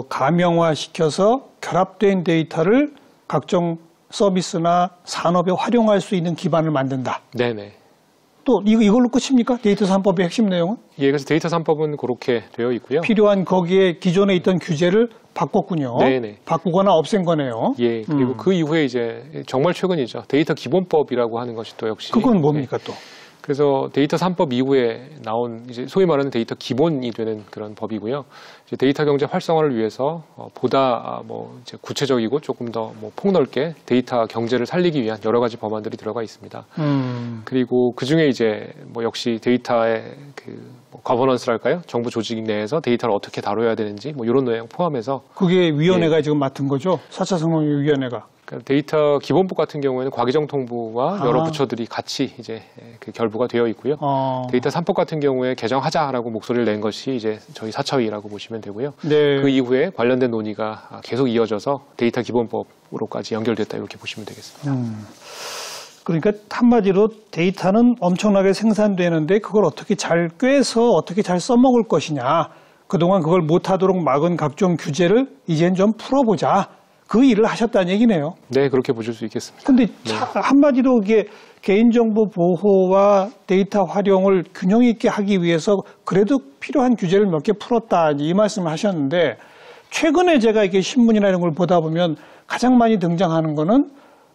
가명화시켜서 결합된 데이터를 각종 서비스나 산업에 활용할 수 있는 기반을 만든다. 네네. 또 이걸로 끝입니까? 데이터 3법의 핵심 내용은? 예, 그래서 데이터 3법은 그렇게 되어 있고요. 필요한 거기에 기존에 있던 규제를 바꿨군요. 네네. 바꾸거나 없앤 거네요. 예, 그리고 그 이후에 이제 정말 최근이죠. 데이터 기본법이라고 하는 것이 또 역시. 그건 뭡니까 또? 그래서 데이터 3법 이후에 나온 이제 소위 말하는 데이터 기본이 되는 그런 법이고요. 이제 데이터 경제 활성화를 위해서 보다 뭐 이제 구체적이고 조금 더 뭐 폭넓게 데이터 경제를 살리기 위한 여러 가지 법안들이 들어가 있습니다. 그리고 그 중에 이제 뭐 역시 데이터의 뭐 거버넌스랄까요? 정부 조직 내에서 데이터를 어떻게 다뤄야 되는지 뭐 이런 내용 포함해서 그게 위원회가 지금 맡은 거죠? 4차 산업위원회가. 데이터 기본법 같은 경우에는 과기정통부와 여러 부처들이 같이 이제 그 결부가 되어 있고요. 데이터 3법 같은 경우에 개정하자라고 목소리를 낸 것이 이제 저희 4차위라고 보시면 되고요. 네. 그 이후에 관련된 논의가 계속 이어져서 데이터 기본법으로까지 연결됐다 이렇게 보시면 되겠습니다. 그러니까 한마디로 데이터는 엄청나게 생산되는데 그걸 어떻게 잘 꿰서 어떻게 잘 써먹을 것이냐. 그동안 그걸 못하도록 막은 각종 규제를 이젠 좀 풀어보자. 그 일을 하셨다는 얘기네요. 네, 그렇게 보실 수 있겠습니다. 근데 네. 한마디로 이게 개인정보 보호와 데이터 활용을 균형 있게 하기 위해서 그래도 필요한 규제를 몇 개 풀었다 이 말씀을 하셨는데 최근에 제가 이렇게 신문이나 이런 걸 보다 보면 가장 많이 등장하는 거는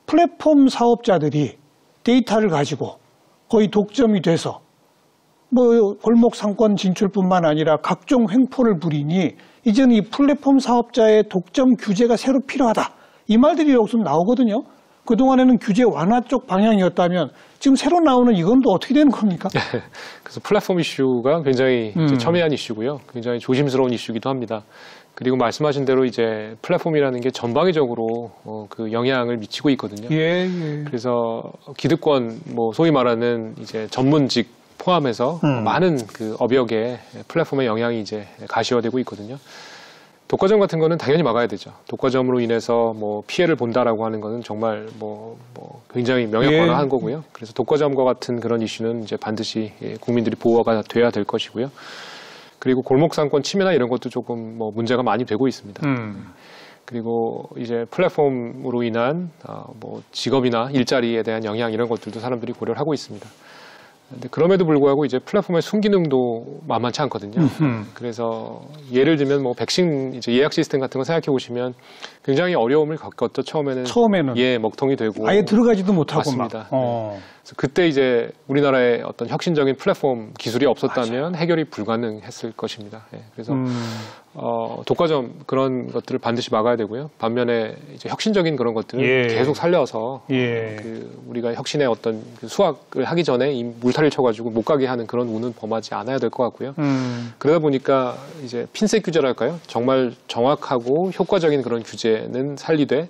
플랫폼 사업자들이 데이터를 가지고 거의 독점이 돼서 뭐 골목 상권 진출뿐만 아니라 각종 횡포를 부리니 이제는 이 플랫폼 사업자의 독점 규제가 새로 필요하다. 이 말들이 여기서 나오거든요. 그동안에는 규제 완화 쪽 방향이었다면 지금 새로 나오는 이건 또 어떻게 되는 겁니까? 그래서 플랫폼 이슈가 굉장히 이제 첨예한 이슈고요. 굉장히 조심스러운 이슈이기도 합니다. 그리고 말씀하신 대로 이제 플랫폼이라는 게 전방위적으로 그 영향을 미치고 있거든요. 예. 그래서 기득권, 뭐 소위 말하는 이제 전문직 포함해서 많은 그 업역에 플랫폼의 영향이 이제 가시화되고 있거든요. 독과점 같은 거는 당연히 막아야 되죠. 독과점으로 인해서 뭐 피해를 본다라고 하는 거는 정말 뭐 굉장히 명예권화한 거고요. 그래서 독과점과 같은 그런 이슈는 이제 반드시 국민들이 보호가 돼야 될 것이고요. 그리고 골목상권 침해나 이런 것도 조금 뭐 문제가 많이 되고 있습니다. 그리고 이제 플랫폼으로 인한 뭐 직업이나 일자리에 대한 영향 이런 것들도 사람들이 고려를 하고 있습니다. 근데 그럼에도 불구하고 이제 플랫폼의 순기능도 만만치 않거든요. 그래서 예를 들면 뭐 백신 이제 예약 시스템 같은 거 생각해 보시면 굉장히 어려움을 겪었죠. 처음에는 예 먹통이 되고 아예 들어가지도 못하고 맞습니다. 네. 그래서 그때 이제 우리나라의 어떤 혁신적인 플랫폼 기술이 없었다면 맞아요. 해결이 불가능했을 것입니다. 예. 그래서 독과점 그런 것들을 반드시 막아야 되고요. 반면에 이제 혁신적인 그런 것들을 계속 살려서 그 우리가 혁신의 어떤 그 수확을 하기 전에 이 물타리를 쳐가지고 못 가게 하는 그런 운은 범하지 않아야 될 것 같고요. 그러다 보니까 이제 핀셋 규제랄까요? 정말 정확하고 효과적인 그런 규제는 살리되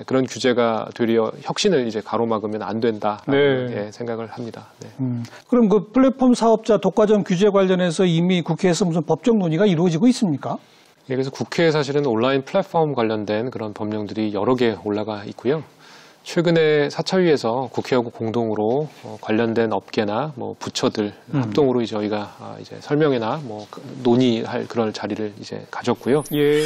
그런 규제가 되려 혁신을 이제 가로막으면 안 된다라는 생각을 합니다. 네. 그럼 그 플랫폼 사업자 독과점 규제 관련해서 이미 국회에서 무슨 법적 논의가 이루어지고 있습니까? 네, 그래서 국회에 사실은 온라인 플랫폼 관련된 그런 법령들이 여러 개 올라가 있고요. 최근에 4차위에서 국회하고 공동으로 관련된 업계나 뭐 부처들 합동으로 이제 저희가 이제 설명회나 뭐 논의할 그런 자리를 이제 가졌고요. 예.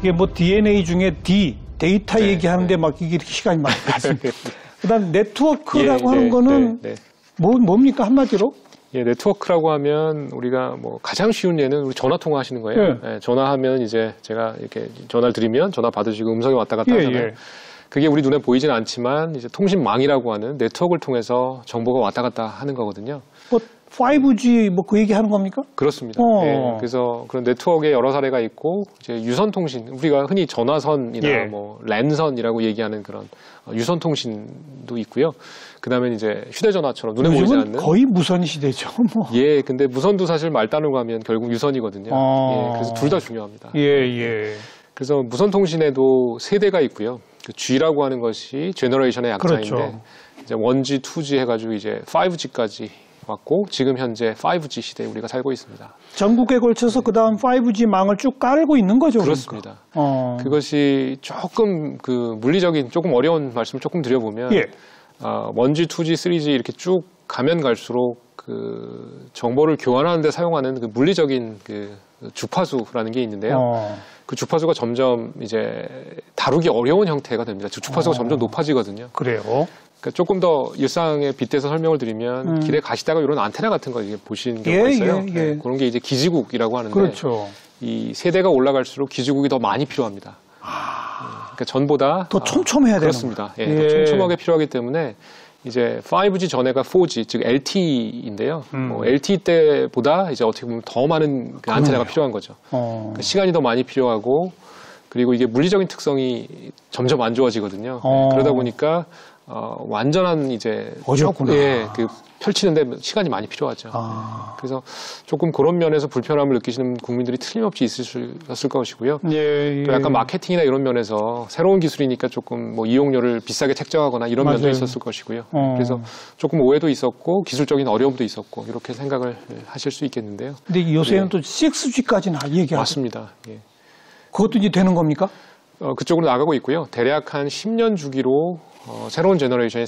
이게 뭐 DNA 중에 데이터 네, 얘기하는데 네. 막 이게 이렇게 시간이 많이 갔습니다. 그다음 네트워크라고 하는 거는 뭡니까 한마디로? 예, 네트워크라고 하면 우리가 뭐 가장 쉬운 예는 우리 전화 통화하시는 거예요. 예, 전화하면 이제 제가 이렇게 전화를 드리면 전화 받으시고 음성이 왔다 갔다 하잖아요. 그게 우리 눈에 보이지는 않지만 이제 통신망이라고 하는 네트워크를 통해서 정보가 왔다 갔다 하는 거거든요. 뭐 5G 뭐 그 얘기 하는 겁니까? 그렇습니다. 예, 그래서 그런 네트워크의 여러 사례가 있고 이제 유선 통신 우리가 흔히 전화선이나 뭐 랜선이라고 얘기하는 그런 유선 통신도 있고요. 그다음에 이제 휴대전화처럼 눈에 보이지 않는 거의 무선 시대죠. 뭐. 예, 근데 무선도 사실 말 따르고 하면 결국 유선이거든요. 예, 그래서 둘 다 중요합니다. 예. 그래서 무선 통신에도 세대가 있고요. 그 G라고 하는 것이 제너레이션의 약자인데 그렇죠. 이제 1G, 2G 해가지고 이제 5G까지 왔고 지금 현재 5G 시대에 우리가 살고 있습니다. 전국에 걸쳐서 그 다음 5G 망을 쭉 깔고 있는 거죠. 그렇습니다. 그러니까. 그것이 조금 그 물리적인 조금 어려운 말씀을 조금 드려보면 1G, 2G, 3G 이렇게 쭉 가면 갈수록 그 정보를 교환하는 데 사용하는 그 물리적인 그 주파수라는 게 있는데요. 그 주파수가 점점 이제 다루기 어려운 형태가 됩니다. 주파수가 점점 높아지거든요. 그래요? 그러니까 조금 더 일상에 빗대서 설명을 드리면 길에 가시다가 이런 안테나 같은 거 이제 보신 경우가 있어요. 네, 그런 게 이제 기지국이라고 하는데 그렇죠. 이 세대가 올라갈수록 기지국이 더 많이 필요합니다. 그러니까 전보다 더 촘촘해야 되는 그렇습니다. 예, 더 촘촘하게 필요하기 때문에 이제 5G 전에가 4G 즉 LTE인데요. LTE 때보다 이제 어떻게 보면 더 많은 그 안테나가 필요한 거죠. 그러니까 시간이 더 많이 필요하고 그리고 이게 물리적인 특성이 점점 안 좋아지거든요. 그러다 보니까 완전한 이제 어렵구나. 그 펼치는데 시간이 많이 필요하죠. 그래서 조금 그런 면에서 불편함을 느끼시는 국민들이 틀림없이 있으셨을 것이고요. 또 약간 마케팅이나 이런 면에서 새로운 기술이니까 조금 뭐 이용료를 비싸게 책정하거나 이런 면도 있었을 것이고요. 그래서 조금 오해도 있었고 기술적인 어려움도 있었고 이렇게 생각을 하실 수 있겠는데요. 근데 요새는 또 6G까지는 얘기하죠. 맞습니다. 예. 그것도 이제 되는 겁니까? 그쪽으로 나가고 있고요. 대략 한 10년 주기로 새로운 제너레이션이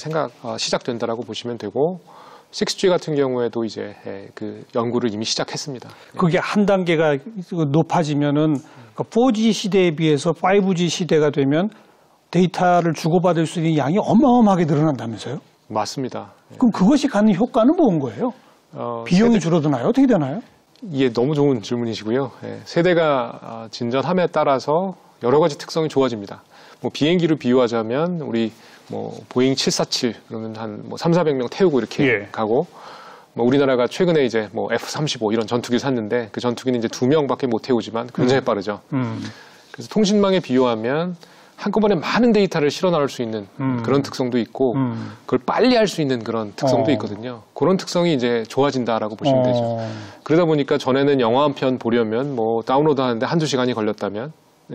시작된다라고 보시면 되고 6G 같은 경우에도 이제 그 연구를 이미 시작했습니다. 그게 한 단계가 높아지면은 4G 시대에 비해서 5G 시대가 되면 데이터를 주고받을 수 있는 양이 어마어마하게 늘어난다면서요? 맞습니다. 그럼 그것이 갖는 효과는 뭔 거예요? 비용이 줄어드나요? 어떻게 되나요? 이게 너무 좋은 질문이시고요. 세대가 진전함에 따라서 여러 가지 특성이 좋아집니다. 뭐 비행기를 비유하자면 우리 뭐 보잉 747 그러면 한 뭐 3,400명 태우고 이렇게 가고 뭐 우리나라가 최근에 이제 뭐 F-35 이런 전투기를 샀는데 그 전투기는 이제 2명밖에 못 태우지만 굉장히 빠르죠. 그래서 통신망에 비유하면 한꺼번에 많은 데이터를 실어 나올 수 있는 그런 특성도 있고 그걸 빨리 할 수 있는 그런 특성도 있거든요. 그런 특성이 이제 좋아진다라고 보시면 되죠. 그러다 보니까 전에는 영화 한 편 보려면 뭐 다운로드 하는데 한두 시간이 걸렸다면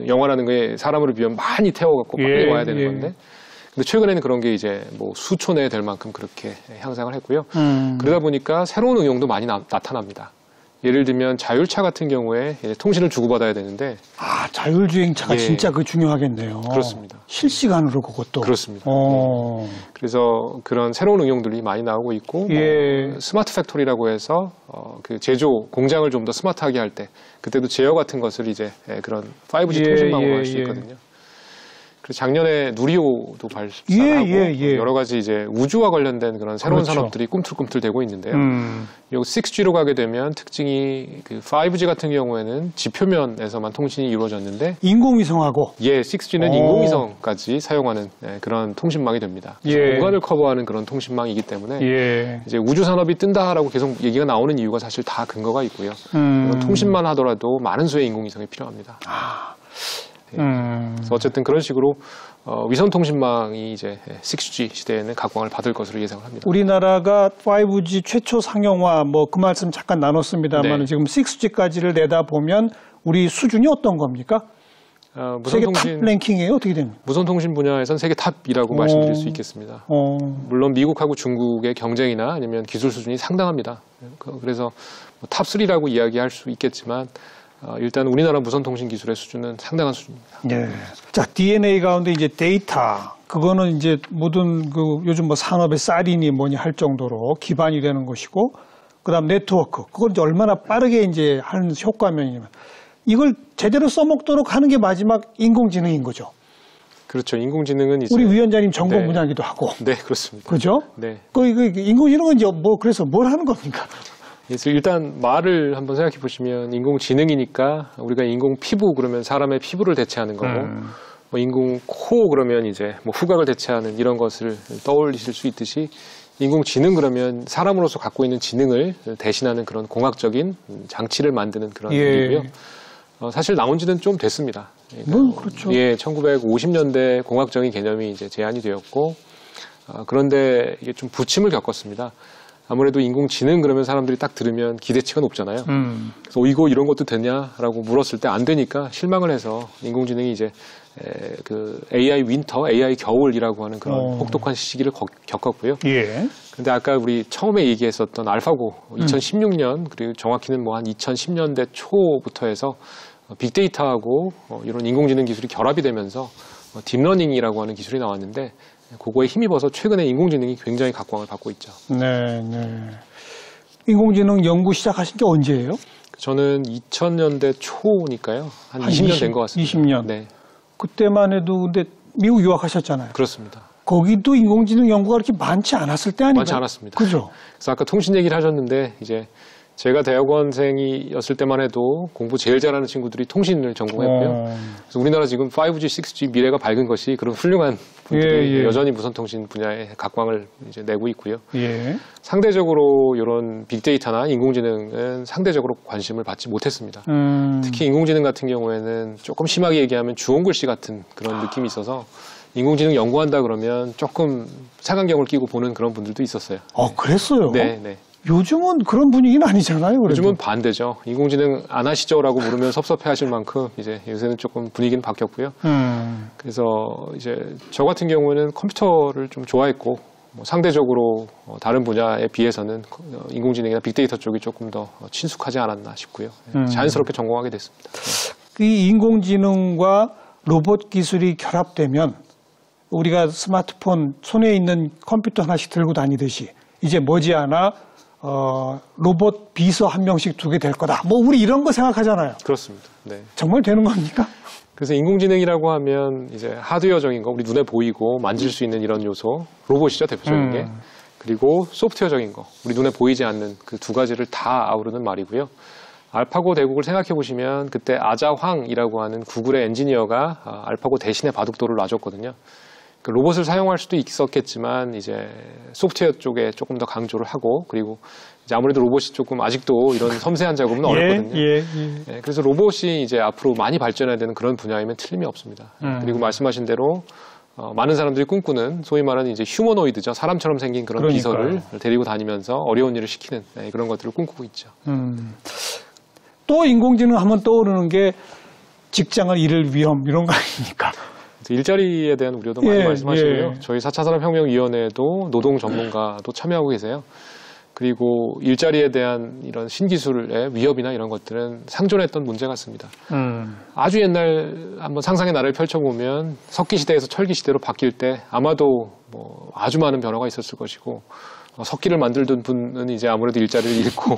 영화라는 게 사람으로 비하면 많이 태워갖고 빨리 와야 되는 건데 근데 최근에는 그런 게 이제 뭐 수초 내에 될 만큼 그렇게 향상을 했고요. 그러다 보니까 새로운 응용도 많이 나타납니다. 예를 들면 자율차 같은 경우에 통신을 주고받아야 되는데 자율주행차가 진짜 그 중요하겠네요. 그렇습니다. 실시간으로 그것도. 그렇습니다. 그래서 그런 새로운 응용들이 많이 나오고 있고 뭐 스마트 팩토리라고 해서 그 제조 공장을 좀 더 스마트하게 할 때 그때도 제어 같은 것을 이제 그런 5G 통신망으로 할 수 있거든요. 작년에 누리호도 발사를 하고 여러 가지 이제 우주와 관련된 그런 새로운 산업들이 꿈틀꿈틀 되고 있는데요. 요 6G로 가게 되면 특징이 그 5G 같은 경우에는 지표면에서만 통신이 이루어졌는데 인공위성하고 6G는 인공위성까지 사용하는 그런 통신망이 됩니다. 공간을 커버하는 그런 통신망이기 때문에 이제 우주 산업이 뜬다라고 계속 얘기가 나오는 이유가 사실 다 근거가 있고요. 그런 통신만 하더라도 많은 수의 인공위성이 필요합니다. 그래서 어쨌든 그런 식으로 위성 통신망이 이제 6G 시대에는 각광을 받을 것으로 예상을 합니다. 우리나라가 5G 최초 상용화 뭐 그 말씀 잠깐 나눴습니다만 지금 6G까지를 내다 보면 우리 수준이 어떤 겁니까? 세계 탑 랭킹이에요? 어떻게 됩니까? 무선통신 분야에서는 세계 탑이라고 말씀드릴 수 있겠습니다. 물론 미국하고 중국의 경쟁이나 아니면 기술 수준이 상당합니다. 그래서 뭐 탑3라고 이야기할 수 있겠지만 일단 우리나라 무선통신 기술의 수준은 상당한 수준입니다. 자, DNA 가운데 이제 데이터, 그거는 이제 모든 그 요즘 뭐 산업의 쌀이니 뭐니 할 정도로 기반이 되는 것이고, 그 다음 네트워크, 그건 이제 얼마나 빠르게 이제 하는 효과면이냐면, 이걸 제대로 써먹도록 하는 게 마지막 인공지능인 거죠. 그렇죠. 인공지능은 이제 우리 위원장님 전공 네. 분야이기도 하고. 네, 그렇습니다. 그죠? 네. 인공지능은 이제 그래서 뭘 하는 겁니까? 그래서 일단 말을 한번 생각해 보시면 인공지능이니까 우리가 인공 피부 그러면 사람의 피부를 대체하는 거고 뭐 인공 코 그러면 이제 뭐 후각을 대체하는 이런 것을 떠올리실 수 있듯이 인공지능 그러면 사람으로서 갖고 있는 지능을 대신하는 그런 공학적인 장치를 만드는 그런 일이고요. 사실 나온 지는 좀 됐습니다. 그러니까 그렇죠. 예, 1950년대 공학적인 개념이 이제 제안이 되었고, 그런데 이게 좀 부침을 겪었습니다. 아무래도 인공지능 그러면 사람들이 딱 들으면 기대치가 높잖아요. 그래서 이거 이런 것도 되냐라고 물었을 때 안 되니까 실망을 해서 인공지능이 이제 그 AI 윈터, AI 겨울이라고 하는 그런 혹독한 시기를 겪었고요. 예. 근데 아까 우리 처음에 얘기했었던 알파고 2016년 그리고 정확히는 뭐 한 2010년대 초부터 해서 빅데이터하고 이런 인공지능 기술이 결합이 되면서 딥러닝이라고 하는 기술이 나왔는데 그거에 힘입어서 최근에 인공지능이 굉장히 각광을 받고 있죠. 네, 네. 인공지능 연구 시작하신 게 언제예요? 저는 2000년대 초니까요. 한 20년 된 것 같습니다. 20년. 네. 그때만 해도 근데 미국 유학하셨잖아요. 그렇습니다. 거기도 인공지능 연구가 그렇게 많지 않았을 때 아닌가요? 많지 않았습니다. 그죠? 그래서 아까 통신 얘기를 하셨는데 이제 제가 대학원생이었을 때만 해도 공부 제일 잘하는 친구들이 통신을 전공했고요. 그래서 우리나라 지금 5G, 6G 미래가 밝은 것이 그런 훌륭한 분들이 여전히 무선통신 분야에 각광을 이제 내고 있고요. 예. 상대적으로 이런 빅데이터나 인공지능은 상대적으로 관심을 받지 못했습니다. 특히 인공지능 같은 경우에는 조금 심하게 얘기하면 주홍글씨 같은 그런 느낌이 있어서 인공지능 연구한다 그러면 조금 색안경을 끼고 보는 그런 분들도 있었어요. 그랬어요? 네, 네. 요즘은 그런 분위기는 아니잖아요. 그래도. 요즘은 반대죠. 인공지능 안 하시죠라고 물으면 섭섭해하실 만큼 이제 요새는 조금 분위기는 바뀌었고요. 그래서 이제 저 같은 경우는 컴퓨터를 좀 좋아했고 뭐 상대적으로 다른 분야에 비해서는 인공지능이나 빅데이터 쪽이 조금 더 친숙하지 않았나 싶고요. 자연스럽게 전공하게 됐습니다. 이 인공지능과 로봇 기술이 결합되면 우리가 스마트폰 손에 있는 컴퓨터 하나씩 들고 다니듯이 이제 머지않아 로봇 비서 한 명씩 두게 될 거다. 뭐 우리 이런 거 생각하잖아요. 그렇습니다. 네. 정말 되는 겁니까? 그래서 인공지능이라고 하면 이제 하드웨어적인 거, 우리 눈에 보이고 만질 수 있는 이런 요소, 로봇이죠 대표적인 게. 그리고 소프트웨어적인 거, 우리 눈에 보이지 않는 그 두 가지를 다 아우르는 말이고요. 알파고 대국을 생각해 보시면 그때 아자황이라고 하는 구글의 엔지니어가 알파고 대신에 바둑돌을 놔줬거든요. 그 로봇을 사용할 수도 있었겠지만 이제 소프트웨어 쪽에 조금 더 강조를 하고 그리고 이제 아무래도 로봇이 조금 아직도 이런 섬세한 작업은 어렵거든요. 네, 그래서 로봇이 이제 앞으로 많이 발전해야 되는 그런 분야이면 틀림이 없습니다. 그리고 말씀하신 대로 많은 사람들이 꿈꾸는 소위 말하는 이제 휴머노이드죠. 사람처럼 생긴 그런 비서를 데리고 다니면서 어려운 일을 시키는 그런 것들을 꿈꾸고 있죠. 또 인공지능 하면 떠오르는 게 직장을 잃을 위험 이런 거 아닙니까? 일자리에 대한 우려도 많이 말씀하시고요. 저희 4차 산업혁명위원회에도 노동 전문가도 참여하고 계세요. 그리고 일자리에 대한 이런 신기술의 위협이나 이런 것들은 상존했던 문제 같습니다. 아주 옛날 한번 상상의 나를 펼쳐보면 석기 시대에서 철기 시대로 바뀔 때 아마도 뭐 아주 많은 변화가 있었을 것이고 석기를 만들던 분은 이제 아무래도 일자리를 잃고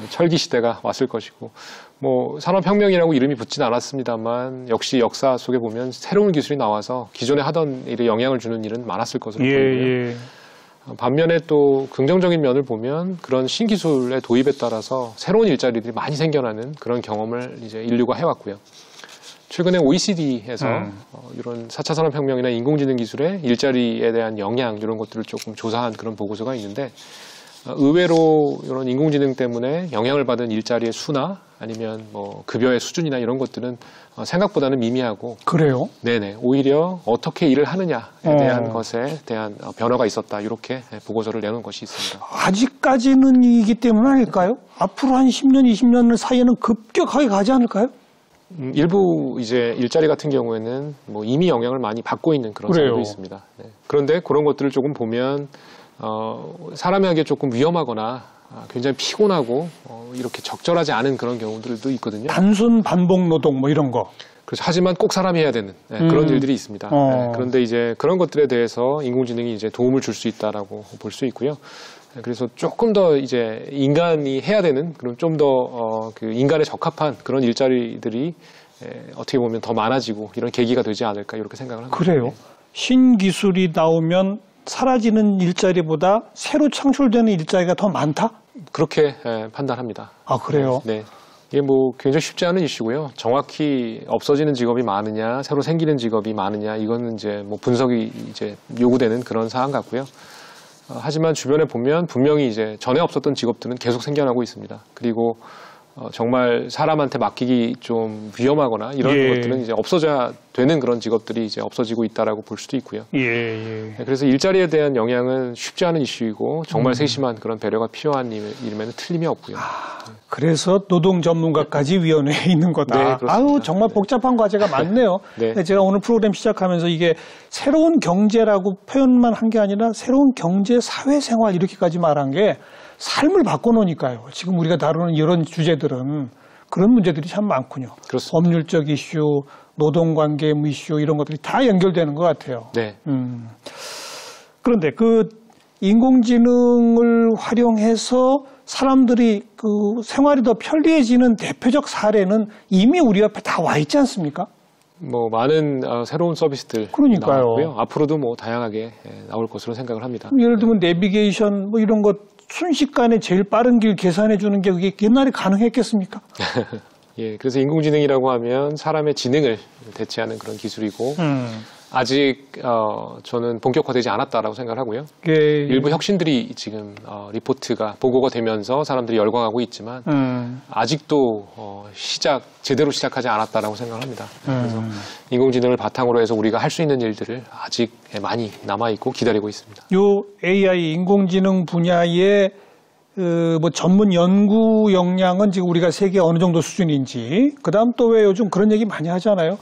철기 시대가 왔을 것이고 뭐 산업혁명이라고 이름이 붙진 않았습니다만 역시 역사 속에 보면 새로운 기술이 나와서 기존에 하던 일에 영향을 주는 일은 많았을 것으로 보이고요. 반면에 또 긍정적인 면을 보면 그런 신기술의 도입에 따라서 새로운 일자리들이 많이 생겨나는 그런 경험을 이제 인류가 해왔고요. 최근에 OECD에서 이런 4차 산업혁명이나 인공지능 기술의 일자리에 대한 영향 이런 것들을 조금 조사한 그런 보고서가 있는데 의외로 이런 인공지능 때문에 영향을 받은 일자리의 수나 아니면 뭐 급여의 수준이나 이런 것들은 생각보다는 미미하고 그래요? 네네 오히려 어떻게 일을 하느냐에 대한 것에 대한 변화가 있었다 이렇게 보고서를 내놓은 것이 있습니다. 아직까지는 이기 때문 아닐까요? 앞으로 한 10년, 20년 사이에는 급격하게 가지 않을까요? 일부 이제 일자리 같은 경우에는 뭐 이미 영향을 많이 받고 있는 그런 사례도 있습니다. 네. 그런데 그런 것들을 조금 보면 사람이 하기에 조금 위험하거나 굉장히 피곤하고 이렇게 적절하지 않은 그런 경우들도 있거든요. 단순 반복 노동 뭐 이런 거. 그렇죠. 하지만 꼭 사람이 해야 되는 그런 일들이 있습니다. 그런데 이제 그런 것들에 대해서 인공지능이 이제 도움을 줄 수 있다라고 볼 수 있고요. 그래서 조금 더 이제 인간이 해야 되는 그럼 좀 더 그 인간에 적합한 그런 일자리들이 어떻게 보면 더 많아지고 이런 계기가 되지 않을까 이렇게 생각을 합니다. 그래요. 신기술이 나오면 사라지는 일자리보다 새로 창출되는 일자리가 더 많다? 그렇게 판단합니다. 아, 그래요? 네. 이게 뭐 굉장히 쉽지 않은 이슈고요. 정확히 없어지는 직업이 많으냐, 새로 생기는 직업이 많으냐, 이거는 이제 뭐 분석이 이제 요구되는 그런 사안 같고요. 하지만 주변에 보면 분명히 이제 전에 없었던 직업들은 계속 생겨나고 있습니다. 그리고 정말 사람한테 맡기기 좀 위험하거나 이런 것들은 이제 없어져야 되는 그런 직업들이 이제 없어지고 있다라고 볼 수도 있고요. 그래서 일자리에 대한 영향은 쉽지 않은 이슈이고 정말 세심한 그런 배려가 필요한 일임에는 틀림이 없고요. 그래서 노동 전문가까지 위원회에 있는 거다. 네, 그렇습니다. 아유, 정말 복잡한 과제가 많네요. 네. 제가 오늘 프로그램 시작하면서 이게 새로운 경제라고 표현만 한 게 아니라 새로운 경제, 사회생활 이렇게까지 말한 게 삶을 바꿔놓으니까요. 지금 우리가 다루는 이런 주제들은 그런 문제들이 참 많군요. 그렇습니다. 법률적 이슈, 노동관계 이슈 이런 것들이 다 연결되는 것 같아요. 네. 그런데 그 인공지능을 활용해서 사람들이 그 생활이 더 편리해지는 대표적 사례는 이미 우리 앞에 다 와 있지 않습니까? 뭐 많은 새로운 서비스들 그러니까요. 나왔고요. 앞으로도 뭐 다양하게 나올 것으로 생각을 합니다. 예를 들면 내비게이션 뭐 이런 것 순식간에 제일 빠른 길 계산해 주는 게 그게 옛날에 가능했겠습니까? 예, 그래서 인공지능이라고 하면 사람의 지능을 대체하는 그런 기술이고 아직 저는 본격화되지 않았다라고 생각을 하고요. 일부 혁신들이 지금 리포트가 보고가 되면서 사람들이 열광하고 있지만 아직도 제대로 시작하지 않았다라고 생각을 합니다. 그래서 인공지능을 바탕으로 해서 우리가 할 수 있는 일들을 아직 많이 남아 있고 기다리고 있습니다. 요 AI 인공지능 분야의 뭐 전문 연구 역량은 지금 우리가 세계 어느 정도 수준인지, 그다음 또 왜 요즘 그런 얘기 많이 하잖아요.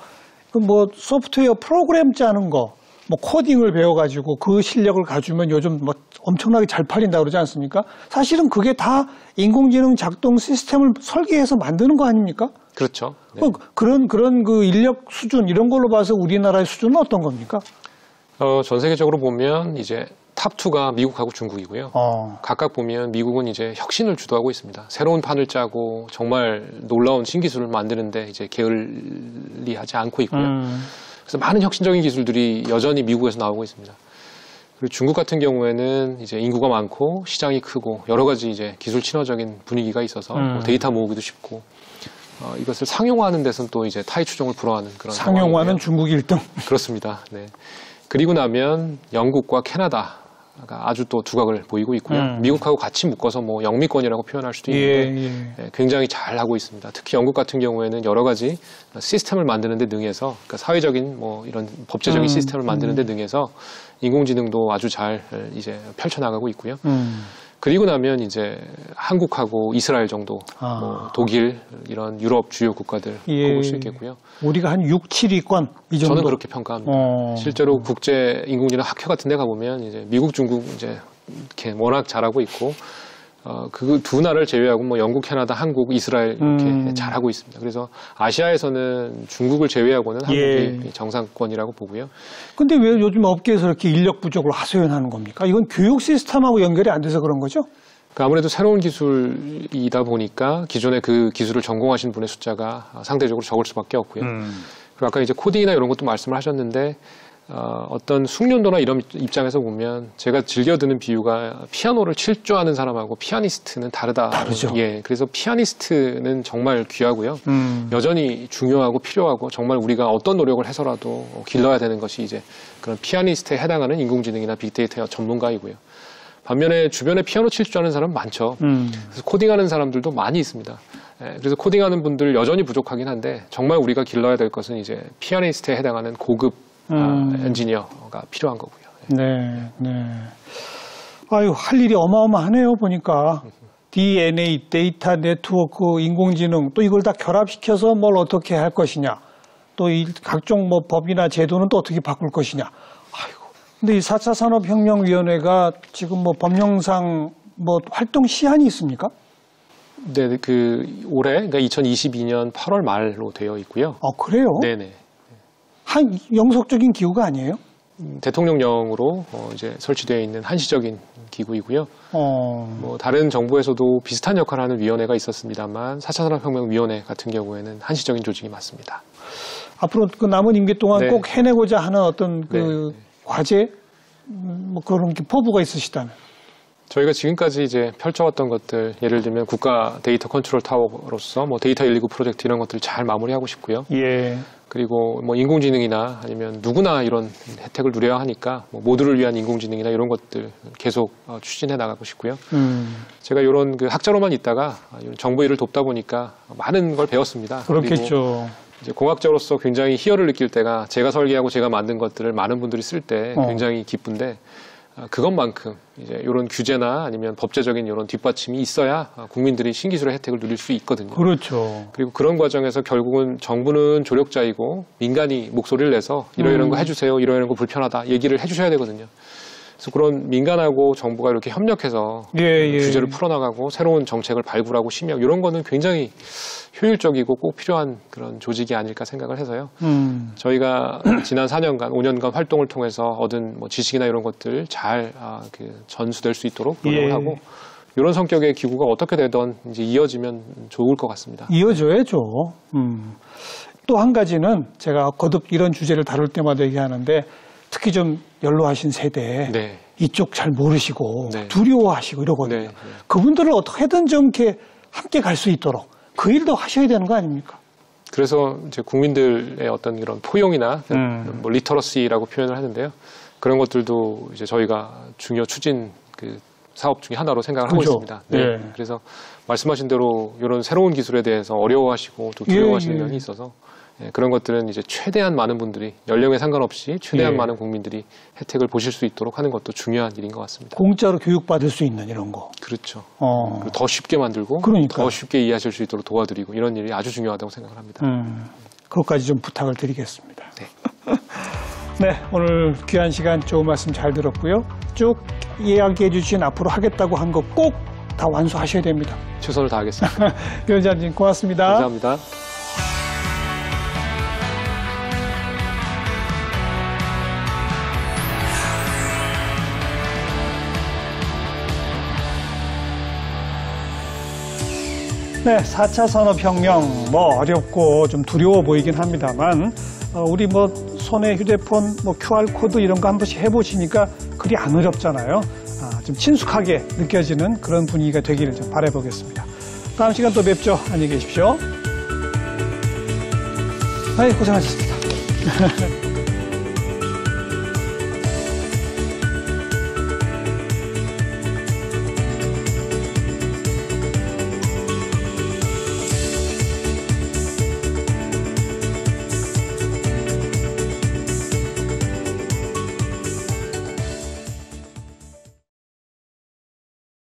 뭐 소프트웨어 프로그램 짜는 거, 뭐 코딩을 배워가지고 그 실력을 가지면 요즘 뭐 엄청나게 잘 팔린다 그러지 않습니까? 사실은 그게 다 인공지능 작동 시스템을 설계해서 만드는 거 아닙니까? 그렇죠. 네. 그런 그 인력 수준 이런 걸로 봐서 우리나라의 수준은 어떤 겁니까? 전 세계적으로 보면 이제 탑2가 미국하고 중국이고요. 각각 보면 미국은 이제 혁신을 주도하고 있습니다. 새로운 판을 짜고 정말 놀라운 신기술을 만드는데 이제 게을리하지 않고 있고요. 그래서 많은 혁신적인 기술들이 여전히 미국에서 나오고 있습니다. 그리고 중국 같은 경우에는 이제 인구가 많고 시장이 크고 여러 가지 이제 기술 친화적인 분위기가 있어서 뭐 데이터 모으기도 쉽고 이것을 상용화하는 데서는 또 이제 타의 추종을 불허하는 그런 상용화는 중국 1등. 그렇습니다. 네. 그리고 나면 영국과 캐나다가 아주 또 두각을 보이고 있고요. 미국하고 같이 묶어서 뭐 영미권이라고 표현할 수도 있는데 네, 굉장히 잘 하고 있습니다. 특히 영국 같은 경우에는 여러 가지 시스템을 만드는 데 능해서 그러니까 사회적인 뭐 이런 법제적인 시스템을 만드는 데 능해서 인공지능도 아주 잘 이제 펼쳐나가고 있고요. 그리고 나면 이제 한국하고 이스라엘 정도, 뭐 독일 이런 유럽 주요 국가들 꼽을 수 있겠고요. 우리가 한 6, 7위권 이 정도. 저는 그렇게 평가합니다. 실제로 국제 인공지능 학회 같은 데 가보면 이제 미국, 중국 이제 이렇게 워낙 잘하고 있고 그 두 나라를 제외하고 뭐 영국, 캐나다, 한국, 이스라엘 이렇게 잘하고 있습니다. 그래서 아시아에서는 중국을 제외하고는 한국이 정상권이라고 보고요. 근데 왜 요즘 업계에서 이렇게 인력 부족을 하소연하는 겁니까? 이건 교육 시스템하고 연결이 안 돼서 그런 거죠? 그러니까 아무래도 새로운 기술이다 보니까 기존에 그 기술을 전공하신 분의 숫자가 상대적으로 적을 수밖에 없고요. 그리고 아까 이제 코딩이나 이런 것도 말씀을 하셨는데 어떤 숙련도나 이런 입장에서 보면 제가 즐겨 드는 비유가 피아노를 칠 줄 아는 사람하고 피아니스트는 다르죠. 예, 그래서 피아니스트는 정말 귀하고요. 여전히 중요하고 필요하고 정말 우리가 어떤 노력을 해서라도 길러야 되는 것이 이제 그런 피아니스트에 해당하는 인공지능이나 빅데이터 전문가이고요. 반면에 주변에 피아노 칠 줄 아는 사람은 많죠. 그래서 코딩하는 사람들도 많이 있습니다. 예, 그래서 코딩하는 분들 여전히 부족하긴 한데 정말 우리가 길러야 될 것은 이제 피아니스트에 해당하는 고급 엔지니어가 필요한 거고요. 네. 아유, 할 일이 어마어마하네요, 보니까. DNA, 데이터 네트워크, 인공지능, 또 이걸 다 결합시켜서 뭘 어떻게 할 것이냐. 또 이 각종 뭐 법이나 제도는 또 어떻게 바꿀 것이냐. 아이고. 근데 이 4차 산업혁명위원회가 지금 뭐 법령상 뭐 활동 시한이 있습니까? 네, 올해, 그러니까 2022년 8월 말로 되어 있고요. 그래요? 네네. 한 영속적인 기후가 아니에요? 대통령령으로 이제 설치되어 있는 한시적인 기구이고요. 뭐 다른 정부에서도 비슷한 역할을 하는 위원회가 있었습니다만 4차 산업혁명위원회 같은 경우에는 한시적인 조직이 맞습니다. 앞으로 그 남은 임기 동안 네. 꼭 해내고자 하는 어떤 그 네. 과제 뭐 그런 게 포부가 있으시다면. 저희가 지금까지 이제 펼쳐왔던 것들, 예를 들면 국가 데이터 컨트롤 타워로서 뭐 데이터 129 프로젝트 이런 것들 잘 마무리하고 싶고요. 예. 그리고 뭐 인공지능이나 아니면 누구나 이런 혜택을 누려야 하니까 뭐 모두를 위한 인공지능이나 이런 것들 계속 추진해 나가고 싶고요. 제가 이런 그 학자로만 있다가 정부 일을 돕다 보니까 많은 걸 배웠습니다. 그렇겠죠. 그리고 이제 공학자로서 굉장히 희열을 느낄 때가 제가 설계하고 제가 만든 것들을 많은 분들이 쓸 때 굉장히 기쁜데 그것만큼 이제 이런 규제나 아니면 법제적인 이런 뒷받침이 있어야 국민들이 신기술의 혜택을 누릴 수 있거든요. 그렇죠. 그리고 그런 과정에서 결국은 정부는 조력자이고 민간이 목소리를 내서 이러이러한 거 해주세요, 이러이러한 거 불편하다 얘기를 해주셔야 되거든요. 그래서 그런 민간하고 정부가 이렇게 협력해서 규제를 풀어나가고 새로운 정책을 발굴하고 심의하고 이런 거는 굉장히 효율적이고 꼭 필요한 그런 조직이 아닐까 생각을 해서요. 저희가 지난 4년간, 5년간 활동을 통해서 얻은 뭐 지식이나 이런 것들 잘 전수될 수 있도록 노력을 하고 이런 성격의 기구가 어떻게 되든 이제 이어지면 좋을 것 같습니다. 이어져야죠. 또 한 가지는 제가 거듭 이런 주제를 다룰 때마다 얘기하는데 특히 좀 연로하신 세대 네. 이쪽 잘 모르시고 네. 두려워하시고 이러거든요. 네. 그분들을 어떻게든 좀 이렇게 함께 갈 수 있도록 그 일도 하셔야 되는 거 아닙니까? 그래서 이제 국민들의 어떤 이런 포용이나 뭐 리터러시라고 표현을 하는데요. 그런 것들도 이제 저희가 중요 추진 그 사업 중에 하나로 생각을 하고 있습니다. 네. 그래서 말씀하신 대로 이런 새로운 기술에 대해서 어려워하시고 또 두려워하시는 면이 있어서 그런 것들은 이제 최대한 많은 분들이 연령에 상관없이 최대한 많은 국민들이 혜택을 보실 수 있도록 하는 것도 중요한 일인 것 같습니다. 공짜로 교육받을 수 있는 이런 거. 그렇죠. 그리고 더 쉽게 만들고 더 쉽게 이해하실 수 있도록 도와드리고 이런 일이 아주 중요하다고 생각을 합니다. 그것까지 좀 부탁을 드리겠습니다. 네. 네, 오늘 귀한 시간 좋은 말씀 잘 들었고요. 쭉 이야기해 주신 앞으로 하겠다고 한 거 꼭 다 완수하셔야 됩니다. 최선을 다하겠습니다. 위원장님 고맙습니다. 감사합니다. 네, 4차 산업혁명 뭐 어렵고 좀 두려워 보이긴 합니다만 우리 뭐 손에 휴대폰 뭐 QR코드 이런 거 한 번씩 해보시니까 그리 안 어렵잖아요. 좀 친숙하게 느껴지는 그런 분위기가 되기를 좀 바라보겠습니다. 다음 시간 또 뵙죠. 안녕히 계십시오. 고생하셨습니다.